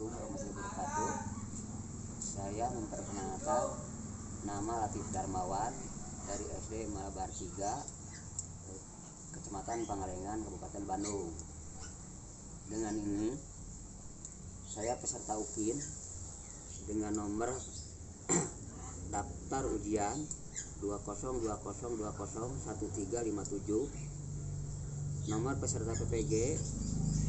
Assalamualaikum warahmatullahi wabarakatuh. Saya memperkenalkan nama Latif Darmawan dari SD Malabar 3, Kecamatan Pangalengan, Kabupaten Bandung. Dengan ini saya peserta UKIN dengan nomor daftar ujian 2020201357, nomor peserta PPG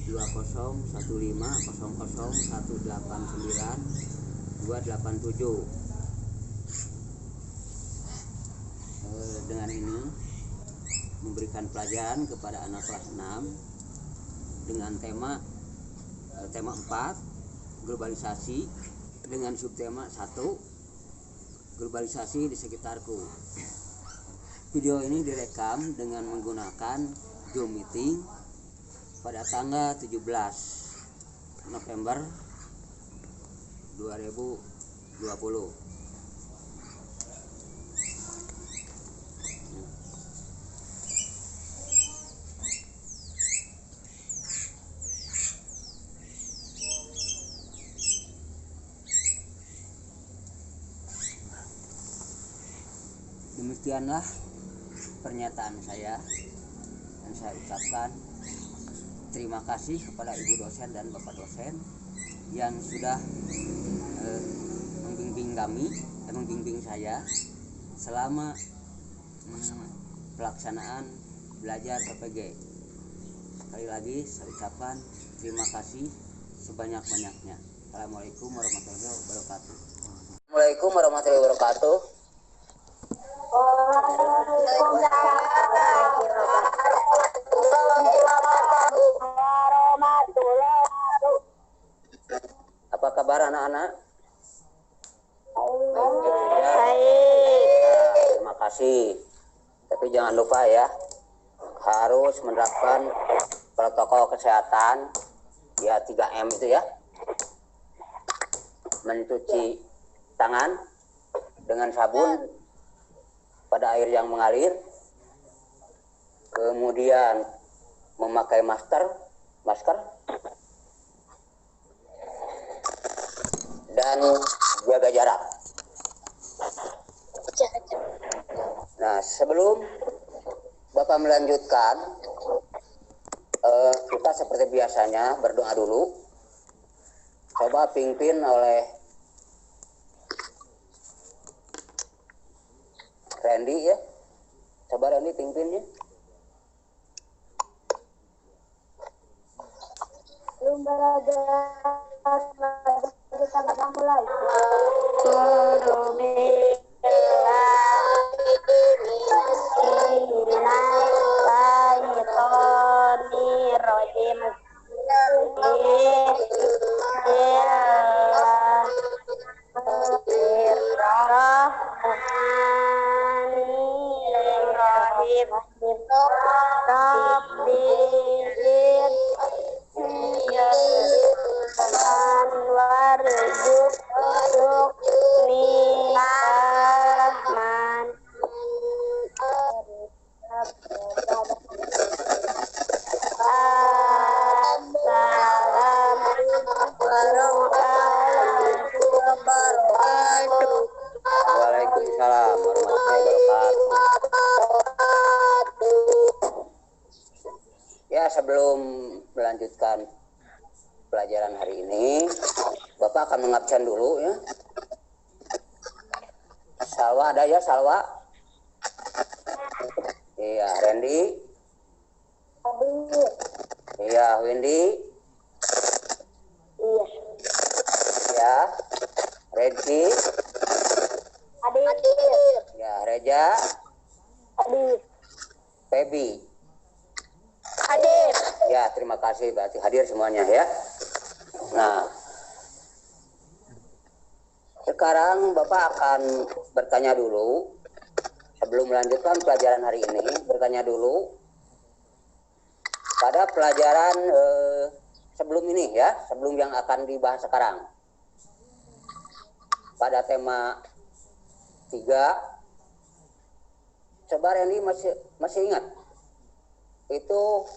201500189287. Dengan ini memberikan pelajaran kepada anak kelas 6 dengan tema 4 globalisasi, dengan subtema 1 globalisasi di sekitarku. Video ini direkam dengan menggunakan Zoom meeting pada tanggal 17 November 2020. Demikianlah pernyataan saya, dan saya ucapkan terima kasih kepada Ibu dosen dan Bapak dosen yang sudah membimbing saya selama pelaksanaan belajar PPG. Sekali lagi saya ucapkan terima kasih sebanyak-banyaknya. Assalamualaikum warahmatullahi wabarakatuh. Assalamualaikum warahmatullahi wabarakatuh. Apa kabar anak-anak? Terima kasih. Tapi jangan lupa ya, harus menerapkan protokol kesehatan ya, 3M itu ya. Mencuci tangan dengan sabun pada air yang mengalir, kemudian memakai masker dan jaga jarak. Nah, sebelum Bapak melanjutkan, kita seperti biasanya berdoa dulu. Coba pimpin oleh Randy ya. Coba Randy pimpin ya. Kita akan mulai. Waalaikumsalam warahmatullahi wabarakatuh. Ya, sebelum melanjutkan pelajaran hari ini, Bapak akan mengabsen dulu ya. Salwa ada ya, Salwa? Iya, Randy? Iya, Windy? Iya. Ya, Reggie? Ya, Reja? Feby? Ya, terima kasih, berarti hadir semuanya ya. Nah, sekarang Bapak akan bertanya dulu. Sebelum melanjutkan pelajaran hari ini, bertanya dulu pada pelajaran sebelum ini ya, sebelum yang akan dibahas sekarang. Pada tema 3, coba Randy masih ingat? Itu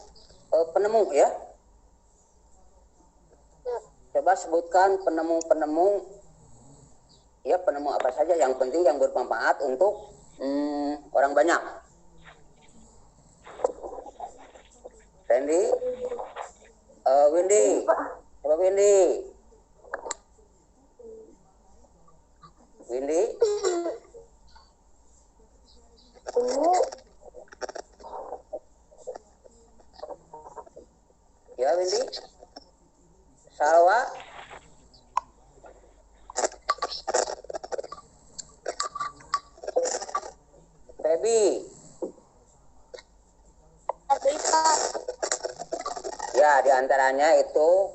penemu ya. Coba sebutkan penemu-penemu, ya penemu apa saja yang penting yang bermanfaat untuk orang banyak. Randy, Windy, coba Windy. Windy, ya Windy. Salwa, Baby. Ya, diantaranya itu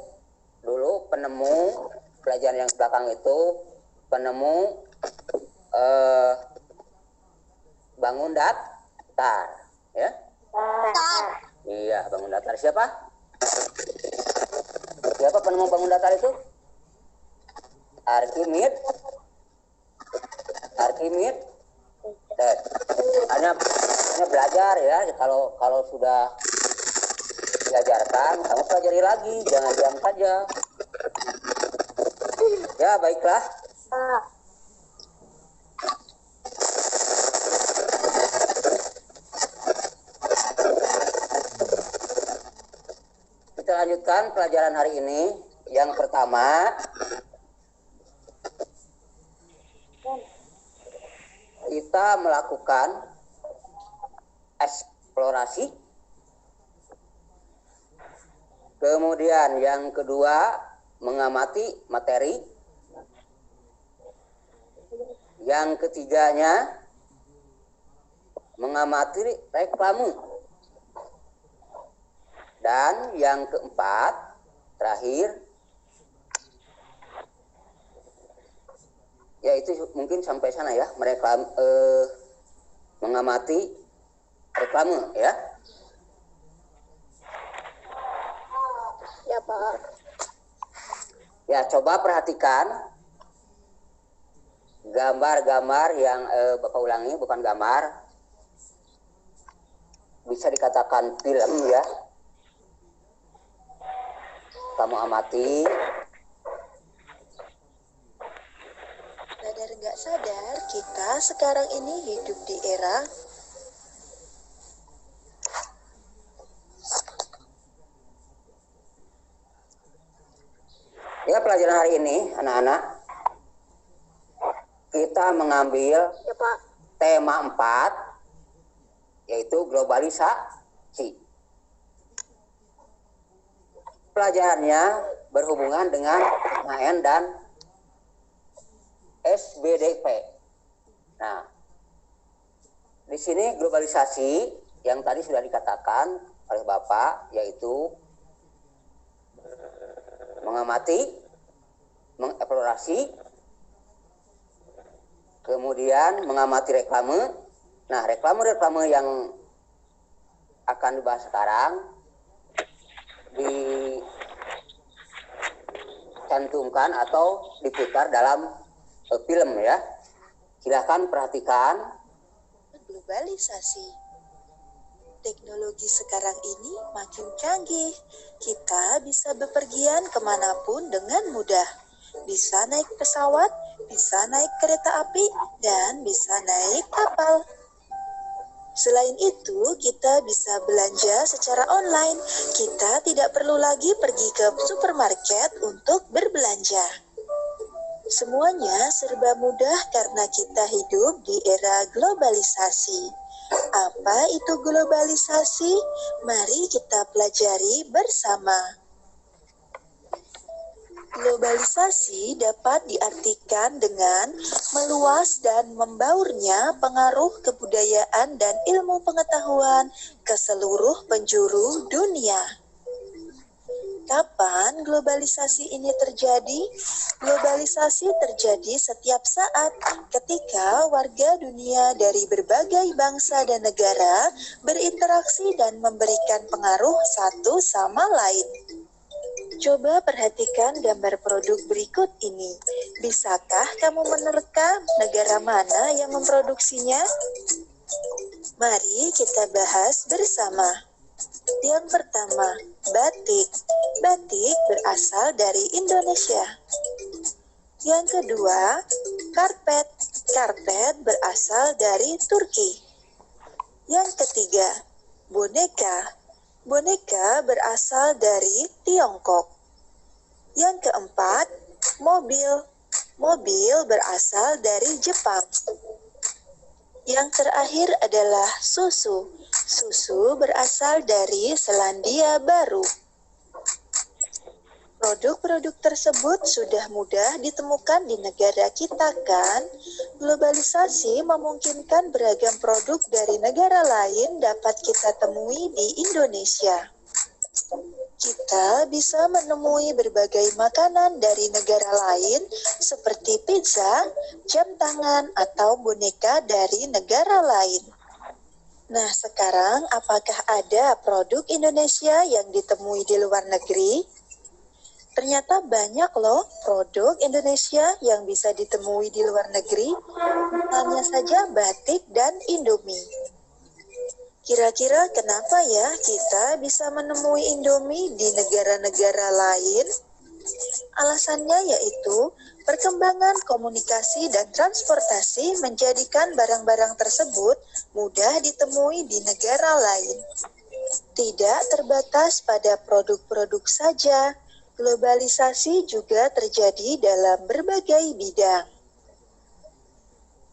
dulu penemu pelajaran yang belakang itu penemu bangun datar, ya? Iya, bangun datar. Siapa? Siapa penemu bangun datar itu? Archimedes. Hanya belajar ya. Kalau sudah diajarkan, kamu pelajari lagi, jangan diam saja. Ya, baiklah. Kita lanjutkan pelajaran hari ini. Yang pertama, kita melakukan eksplorasi. Kemudian yang kedua, mengamati materi. Yang ketiganya, mengamati reklame. Dan yang keempat, terakhir, ya itu mungkin sampai sana ya, mengamati reklame ya. Ya Pak. Ya, coba perhatikan gambar-gambar yang Bapak ulangi, bukan gambar, bisa dikatakan film ya. Kamu amati. Sadar nggak sadar, kita sekarang ini hidup di era Ya, pelajaran hari ini anak-anak kita mengambil Ya Pak. tema 4, yaitu globalisasi. Pelajarannya berhubungan dengan KKN dan SBDP. Nah, di sini globalisasi yang tadi sudah dikatakan oleh Bapak, yaitu mengamati, mengeksplorasi, kemudian mengamati reklame. Nah, reklame-reklame yang akan dibahas sekarang dicantumkan atau diputar dalam film ya. Silahkan perhatikan. globalisasi. Teknologi sekarang ini makin canggih. Kita bisa bepergian kemanapun dengan mudah. Bisa naik pesawat, bisa naik kereta api, dan bisa naik kapal. Selain itu, kita bisa belanja secara online. Kita tidak perlu lagi pergi ke supermarket untuk berbelanja. Semuanya serba mudah karena kita hidup di era globalisasi. Apa itu globalisasi? Mari kita pelajari bersama. Globalisasi dapat diartikan dengan meluas dan membaurnya pengaruh kebudayaan dan ilmu pengetahuan ke seluruh penjuru dunia. Kapan globalisasi ini terjadi? Globalisasi terjadi setiap saat ketika warga dunia dari berbagai bangsa dan negara berinteraksi dan memberikan pengaruh satu sama lain. Coba perhatikan gambar produk berikut ini. Bisakah kamu menerka negara mana yang memproduksinya? Mari kita bahas bersama. Yang pertama, batik. Batik berasal dari Indonesia. Yang kedua, karpet. Karpet berasal dari Turki. Yang ketiga, boneka. Boneka berasal dari Tiongkok. Yang keempat, mobil. Mobil berasal dari Jepang. Yang terakhir adalah susu. Susu berasal dari Selandia Baru. Produk-produk tersebut sudah mudah ditemukan di negara kita kan? Globalisasi memungkinkan beragam produk dari negara lain dapat kita temui di Indonesia. Kita bisa menemui berbagai makanan dari negara lain seperti pizza, jam tangan, atau boneka dari negara lain. Nah, sekarang apakah ada produk Indonesia yang ditemui di luar negeri? Ternyata banyak loh produk Indonesia yang bisa ditemui di luar negeri, misalnya saja batik dan Indomie. Kira-kira kenapa ya kita bisa menemui Indomie di negara-negara lain? Alasannya yaitu perkembangan komunikasi dan transportasi menjadikan barang-barang tersebut mudah ditemui di negara lain. Tidak terbatas pada produk-produk saja, globalisasi juga terjadi dalam berbagai bidang.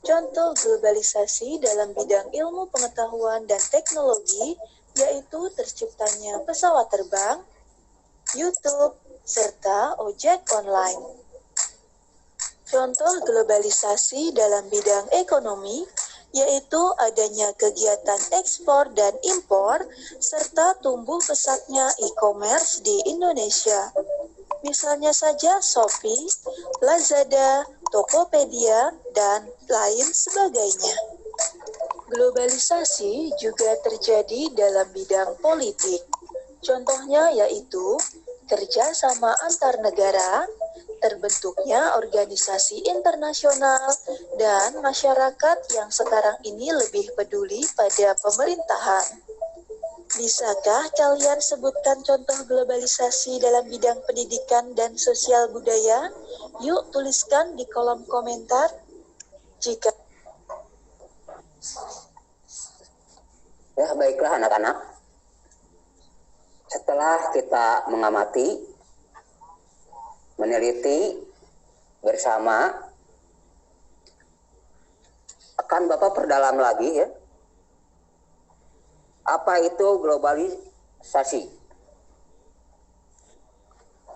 Contoh globalisasi dalam bidang ilmu pengetahuan dan teknologi yaitu terciptanya pesawat terbang, YouTube, serta ojek online. Contoh globalisasi dalam bidang ekonomi yaitu adanya kegiatan ekspor dan impor serta tumbuh pesatnya e-commerce di Indonesia. Misalnya saja Shopee, Lazada, Tokopedia, dan lain sebagainya. Globalisasi juga terjadi dalam bidang politik. Contohnya yaitu kerjasama antar negara, terbentuknya organisasi internasional, dan masyarakat yang sekarang ini lebih peduli pada pemerintahan. Bisakah kalian sebutkan contoh globalisasi dalam bidang pendidikan dan sosial budaya? Yuk tuliskan di kolom komentar. Jika Ya, baiklah anak-anak. Setelah kita mengamati, meneliti bersama, akan Bapak perdalam lagi ya. Apa itu globalisasi?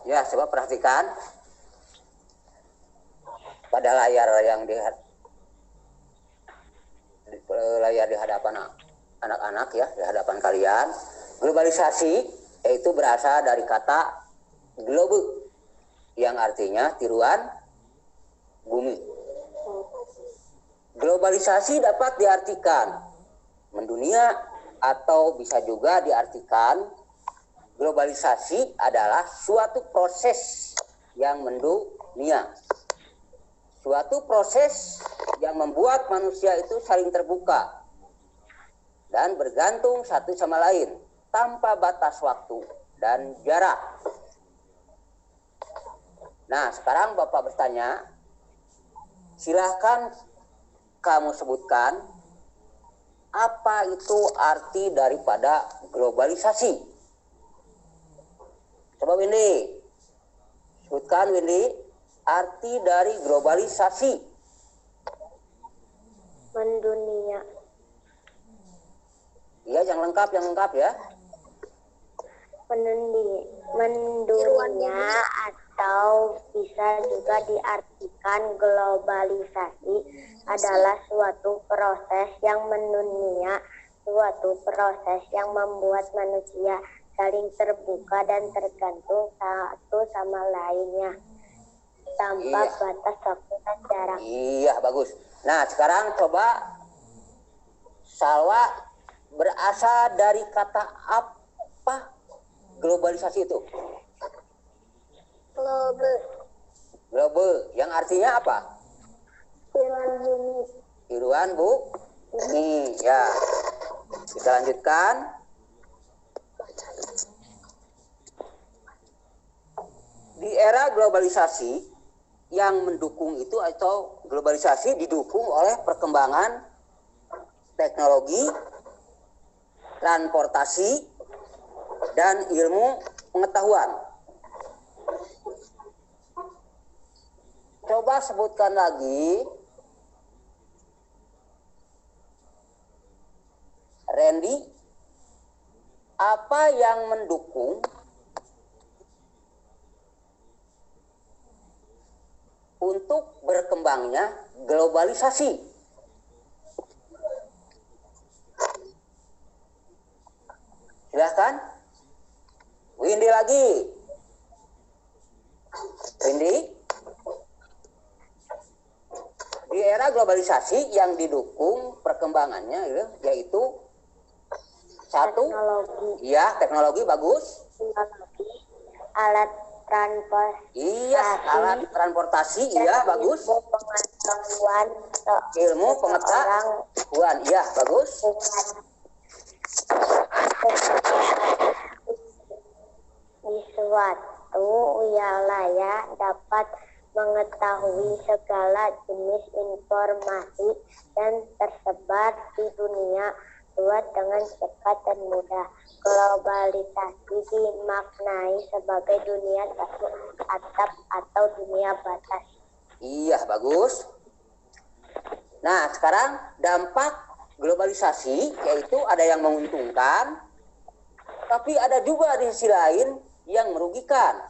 Ya, coba perhatikan pada layar yang di hadapan anak-anak ya, di hadapan kalian. Globalisasi yaitu berasal dari kata globe yang artinya tiruan bumi. Globalisasi dapat diartikan mendunia atau bisa juga diartikan globalisasi adalah suatu proses yang mendunia. Suatu proses yang membuat manusia itu saling terbuka dan bergantung satu sama lain tanpa batas waktu dan jarak. Nah, sekarang Bapak bertanya, silahkan kamu sebutkan apa itu arti daripada globalisasi. Coba Windy, sebutkan Windy, arti dari globalisasi. Mendunia. Iya, yang lengkap ya. Mendunia atau bisa juga diartikan globalisasi adalah suatu proses yang mendunia, suatu proses yang membuat manusia saling terbuka dan tergantung satu sama lainnya tanpa batas waktu dan jarak. Iya, bagus. Nah, sekarang coba Salwa, berasal dari kata apa globalisasi itu? Globe, yang artinya apa? Tiruan bumi. Ya, kita lanjutkan. era globalisasi yang mendukung itu atau globalisasi didukung oleh perkembangan teknologi, transportasi, dan ilmu pengetahuan. Coba sebutkan lagi, Randy, apa yang mendukung untuk berkembangnya globalisasi? Silahkan. Windy lagi. Windy. Di era globalisasi yang didukung perkembangannya yaitu satu, teknologi. Iya, teknologi bagus. Teknologi, alat transportasi. Iya, alat transportasi, iya bagus. Ilmu pengetahuan. Ilmu pengetahuan, iya bagus. Di suatu wilayah dapat mengetahui segala jenis informasi dan tersebar di dunia luar dengan cepat dan mudah. Globalisasi dimaknai sebagai dunia satu atap atau dunia batas. Iya, bagus. Nah, sekarang dampak globalisasi yaitu ada yang menguntungkan, tapi ada juga di sisi lain yang merugikan.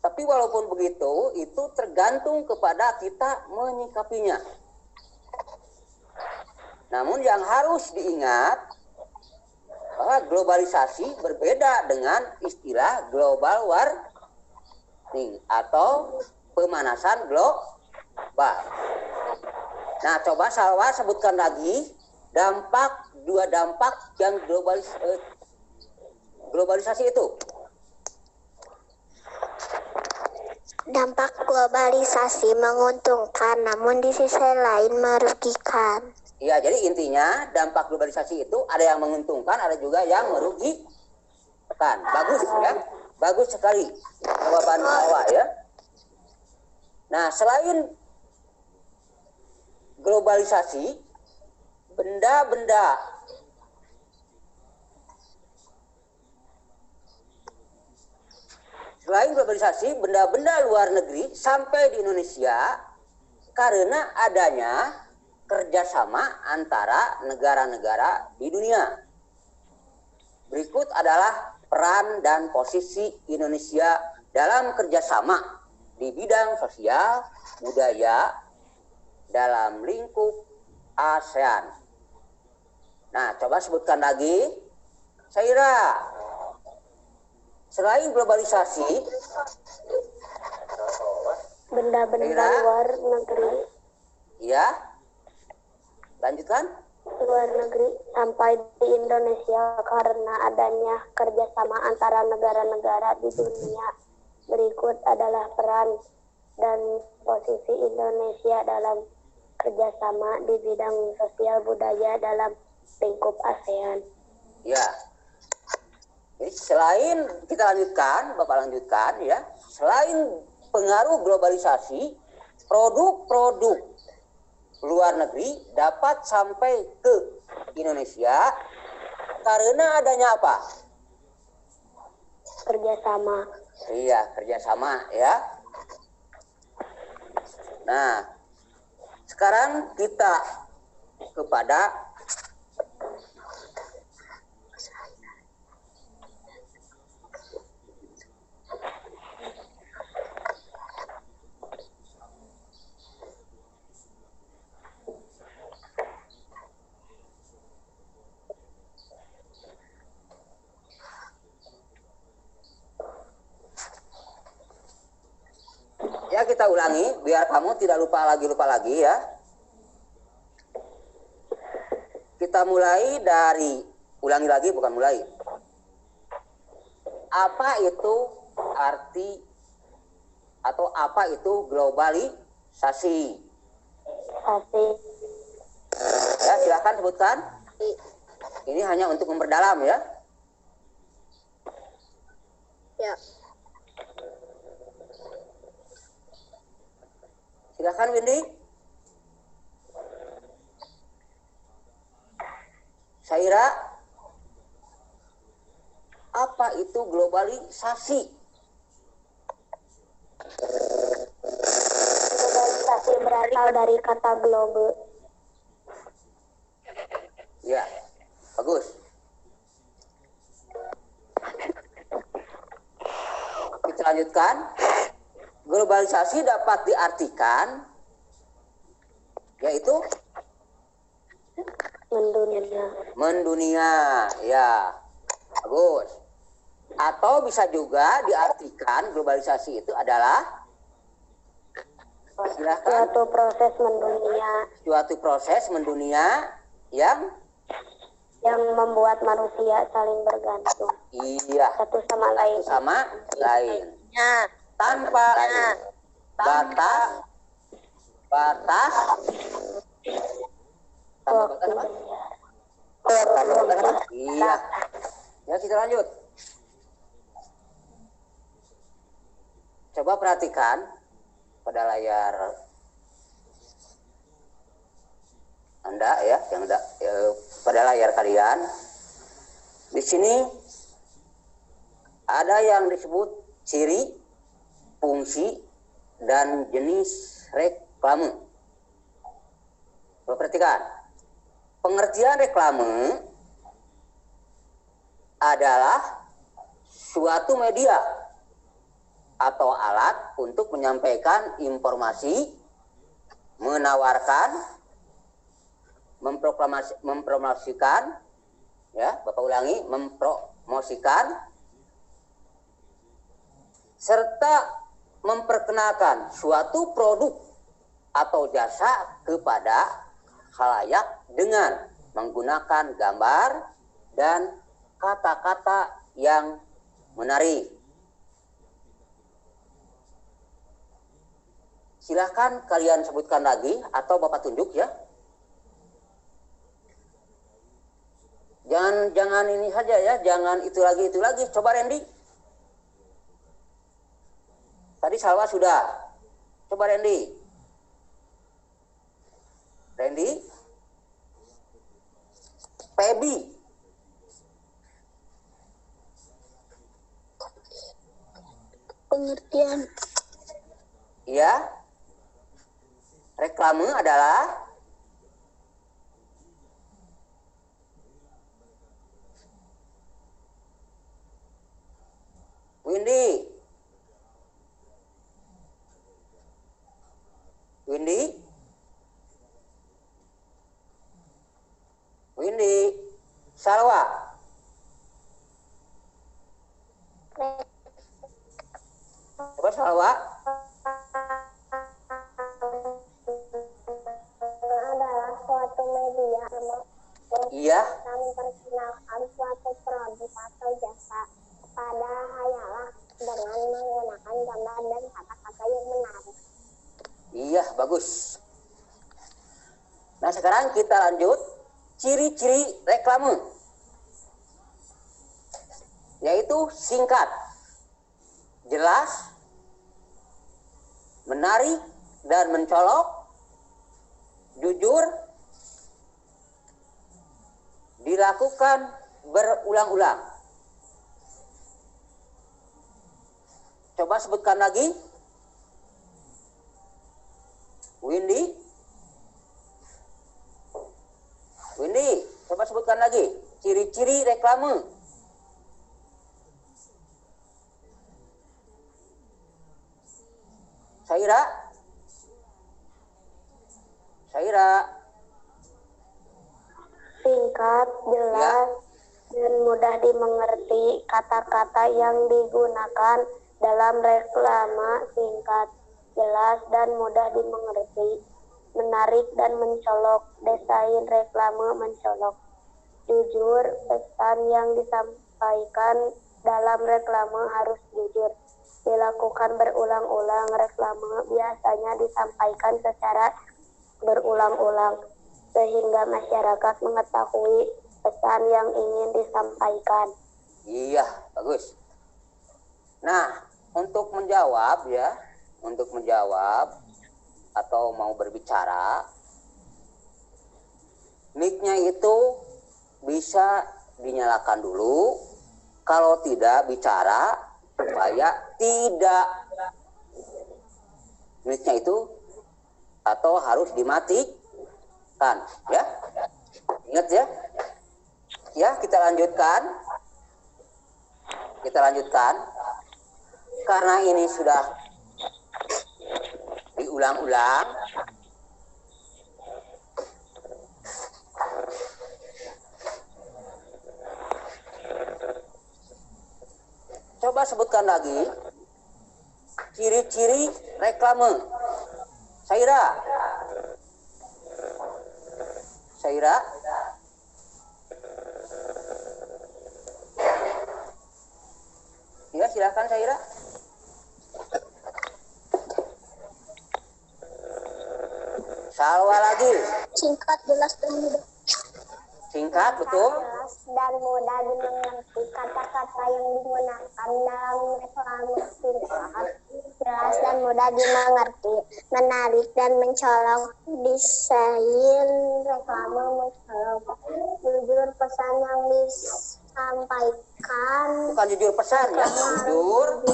Tapi walaupun begitu, itu tergantung kepada kita menyikapinya. Namun yang harus diingat bahwa globalisasi berbeda dengan istilah global warming atau pemanasan global. Nah, coba Salwa sebutkan lagi dua dampak yang globalisasi itu. Dampak globalisasi menguntungkan, namun di sisi lain merugikan. Iya, jadi intinya dampak globalisasi itu ada yang menguntungkan, ada juga yang merugikan. Bagus ya, bagus sekali jawaban Salwa ya. Nah, selain globalisasi, benda-benda luar negeri sampai di Indonesia karena adanya kerjasama antara negara-negara di dunia. Berikut adalah peran dan posisi Indonesia dalam kerjasama di bidang sosial, budaya, dalam lingkup ASEAN. Nah, coba sebutkan lagi, Saira. Selain globalisasi, benda-benda luar negeri. Ya, lanjutkan. Luar negeri sampai di Indonesia karena adanya kerjasama antara negara-negara di dunia. Berikut adalah peran dan posisi Indonesia dalam kerjasama di bidang sosial budaya dalam lingkup ASEAN. Ya, jadi selain kita lanjutkan, Bapak lanjutkan ya, selain pengaruh globalisasi, produk-produk luar negeri dapat sampai ke Indonesia karena adanya apa? Kerjasama. Iya, kerjasama ya. Nah, sekarang kita kepada ya, kita ulangi biar kamu tidak lupa lagi ya. Kita mulai dari, ulangi lagi bukan mulai. Apa itu arti atau apa itu globalisasi? Ya, silakan sebutkan. Ini hanya untuk memperdalam ya. Ya. Silakan Windy. Saira, apa itu globalisasi? Globalisasi berasal dari kata globe. Ya, bagus. Kita lanjutkan. Globalisasi dapat diartikan yaitu mendunia, ya, bagus. Atau bisa juga diartikan globalisasi itu adalah suatu proses mendunia. Suatu proses mendunia yang membuat manusia saling bergantung. Iya. Satu sama lain. Ya. Tanpa batas apa? Iya. Ya, kita lanjut. Coba perhatikan pada layar Anda ya, pada layar kalian. Di sini ada yang disebut ciri, fungsi, dan jenis reklame. Perhatikan. Pengertian reklame adalah suatu media atau alat untuk menyampaikan informasi, menawarkan, mempromosikan, ya, Bapak ulangi, mempromosikan, serta memperkenalkan suatu produk atau jasa kepada khalayak dengan menggunakan gambar dan kata-kata yang menarik. Silahkan kalian sebutkan lagi atau Bapak tunjuk ya. Jangan ini saja ya, jangan itu lagi. Coba Randy. Tadi Salwa sudah. Coba Randy. Pebi. Pengertian. Iya. Reklame adalah Windy. Salwa. Coba Salwa. Adalah suatu media Iya. memperkenalkan suatu produk atau jasa pada hayalah dengan menggunakan gambar dan kata-kata yang menarik. Iya, bagus. Nah, sekarang kita lanjut ciri-ciri reklame. Yaitu singkat, jelas, menarik dan mencolok, jujur, dilakukan berulang-ulang. Coba sebutkan lagi. Windy, coba sebutkan lagi ciri-ciri reklame. Saira. Singkat, jelas, dan mudah dimengerti. Kata-kata yang digunakan dalam reklame singkat, jelas, dan mudah dimengerti. Menarik dan mencolok. Desain reklame mencolok. Jujur, pesan yang disampaikan dalam reklame harus jujur. Dilakukan berulang-ulang. Reklame biasanya disampaikan secara berulang-ulang sehingga masyarakat mengetahui pesan yang ingin disampaikan. Iya, bagus. Nah, untuk menjawab atau mau berbicara, mic-nya itu bisa dinyalakan dulu. Kalau tidak bicara, supaya tidak mic-nya itu atau harus dimatikan, ya. Ingat ya. Ya, kita lanjutkan. Karena ini sudah diulang-ulang. Coba sebutkan lagi ciri-ciri reklame. Saira. Ya, silakan Saira. Salwa lagi. Singkat, jelas, dan mudah. Singkat, betul. Jelas dan mudah dimengerti. Kata-kata yang digunakan dalam reklame singkat, jelas dan mudah dimengerti, menarik dan mencolok. Desain reklame mencolok. Jujur pesan yang disampaikan. Bukan jujur pesan ya, jujur.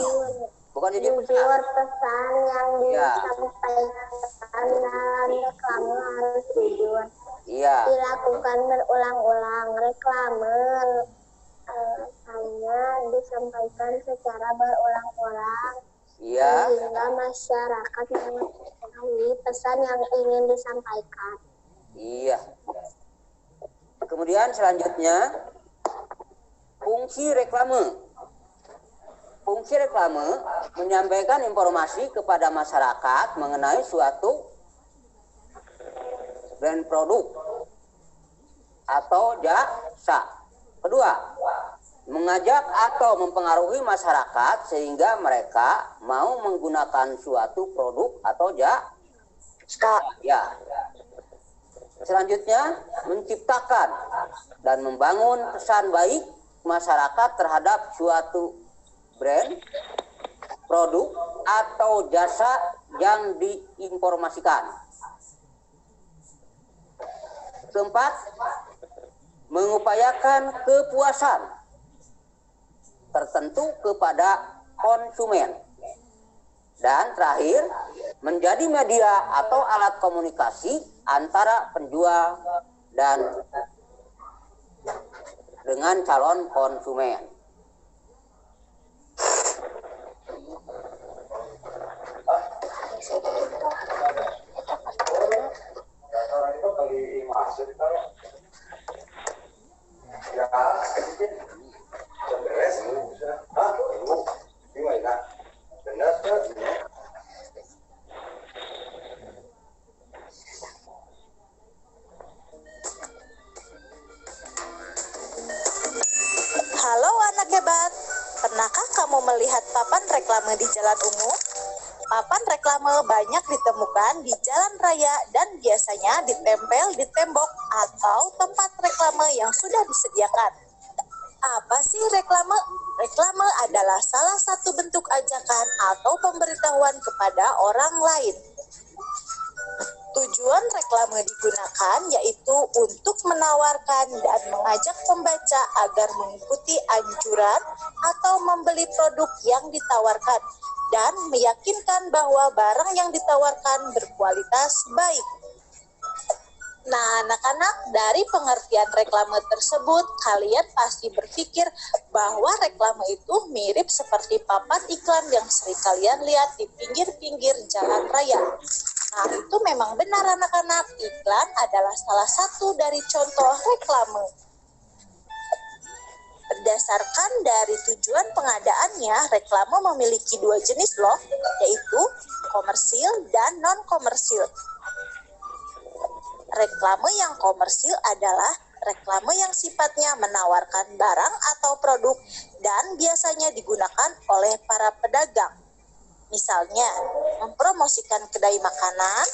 Bukan jujur pesan. Jujur pesan yang disampaikan dalam reklame harus jujur. Iya. Dilakukan berulang-ulang. Reklame hanya disampaikan secara berulang-ulang. Iya. Sehingga masyarakat mengetahui pesan yang ingin disampaikan. Iya. Kemudian selanjutnya fungsi reklame. Fungsi reklame menyampaikan informasi kepada masyarakat mengenai suatu brand produk atau jasa. Kedua, mengajak atau mempengaruhi masyarakat sehingga mereka mau menggunakan suatu produk atau jasa. Ya. Selanjutnya, menciptakan dan membangun pesan baik masyarakat terhadap suatu brand, produk atau jasa yang diinformasikan. Keempat, mengupayakan kepuasan tertentu kepada konsumen. Dan terakhir, menjadi media atau alat komunikasi antara penjual dan dengan calon konsumen. Halo anak hebat, pernahkah kamu melihat papan reklame di jalan umum? Papan reklame banyak ditemukan di jalan raya dan biasanya ditempel di tembok atau tempat reklame yang sudah disediakan. Apa sih reklame? Reklame adalah salah satu bentuk ajakan atau pemberitahuan kepada orang lain. Tujuan reklame digunakan yaitu untuk menawarkan dan mengajak pembaca agar mengikuti anjuran atau membeli produk yang ditawarkan dan meyakinkan bahwa barang yang ditawarkan berkualitas baik. Nah, anak-anak, dari pengertian reklame tersebut, kalian pasti berpikir bahwa reklame itu mirip seperti papan iklan yang sering kalian lihat di pinggir-pinggir jalan raya. Nah, itu memang benar anak-anak, iklan adalah salah satu dari contoh reklame. Berdasarkan dari tujuan pengadaannya, reklame memiliki dua jenis loh, yaitu komersil dan non-komersil. Reklame yang komersil adalah reklame yang sifatnya menawarkan barang atau produk dan biasanya digunakan oleh para pedagang. Misalnya, mempromosikan kedai makanan,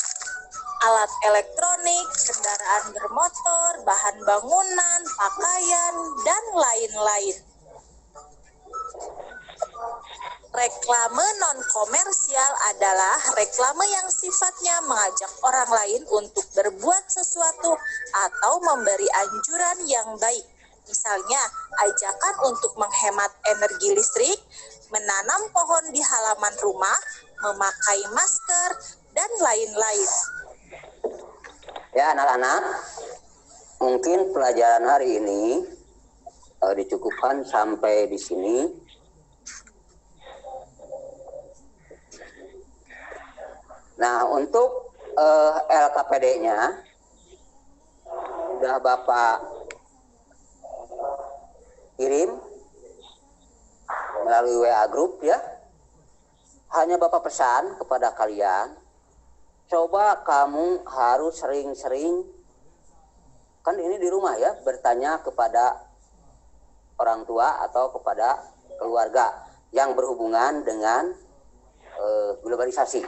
alat elektronik, kendaraan bermotor, bahan bangunan, pakaian, dan lain-lain. Reklame non-komersial adalah reklame yang sifatnya mengajak orang lain untuk berbuat sesuatu atau memberi anjuran yang baik. Misalnya, ajakan untuk menghemat energi listrik, menanam pohon di halaman rumah, memakai masker, dan lain-lain. Ya anak-anak, mungkin pelajaran hari ini dicukupkan sampai di sini. Nah, untuk LKPD-nya sudah Bapak kirim melalui WA Group ya. Hanya Bapak pesan kepada kalian, coba kamu harus sering-sering, kan ini di rumah ya, bertanya kepada orang tua atau kepada keluarga yang berhubungan dengan globalisasi.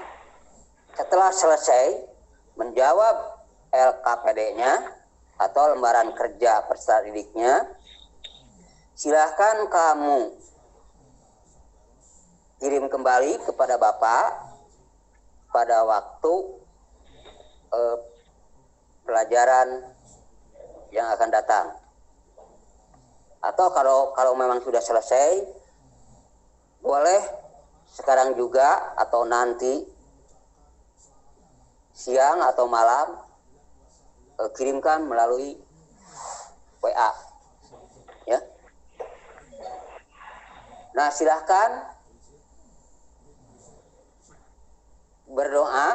Setelah selesai menjawab LKPD-nya atau lembaran kerja peserta didiknya, silahkan kamu kirim kembali kepada Bapak pada waktu pelajaran yang akan datang. Atau kalau memang sudah selesai, boleh sekarang juga atau nanti siang atau malam kirimkan melalui WA ya. Nah, silahkan berdoa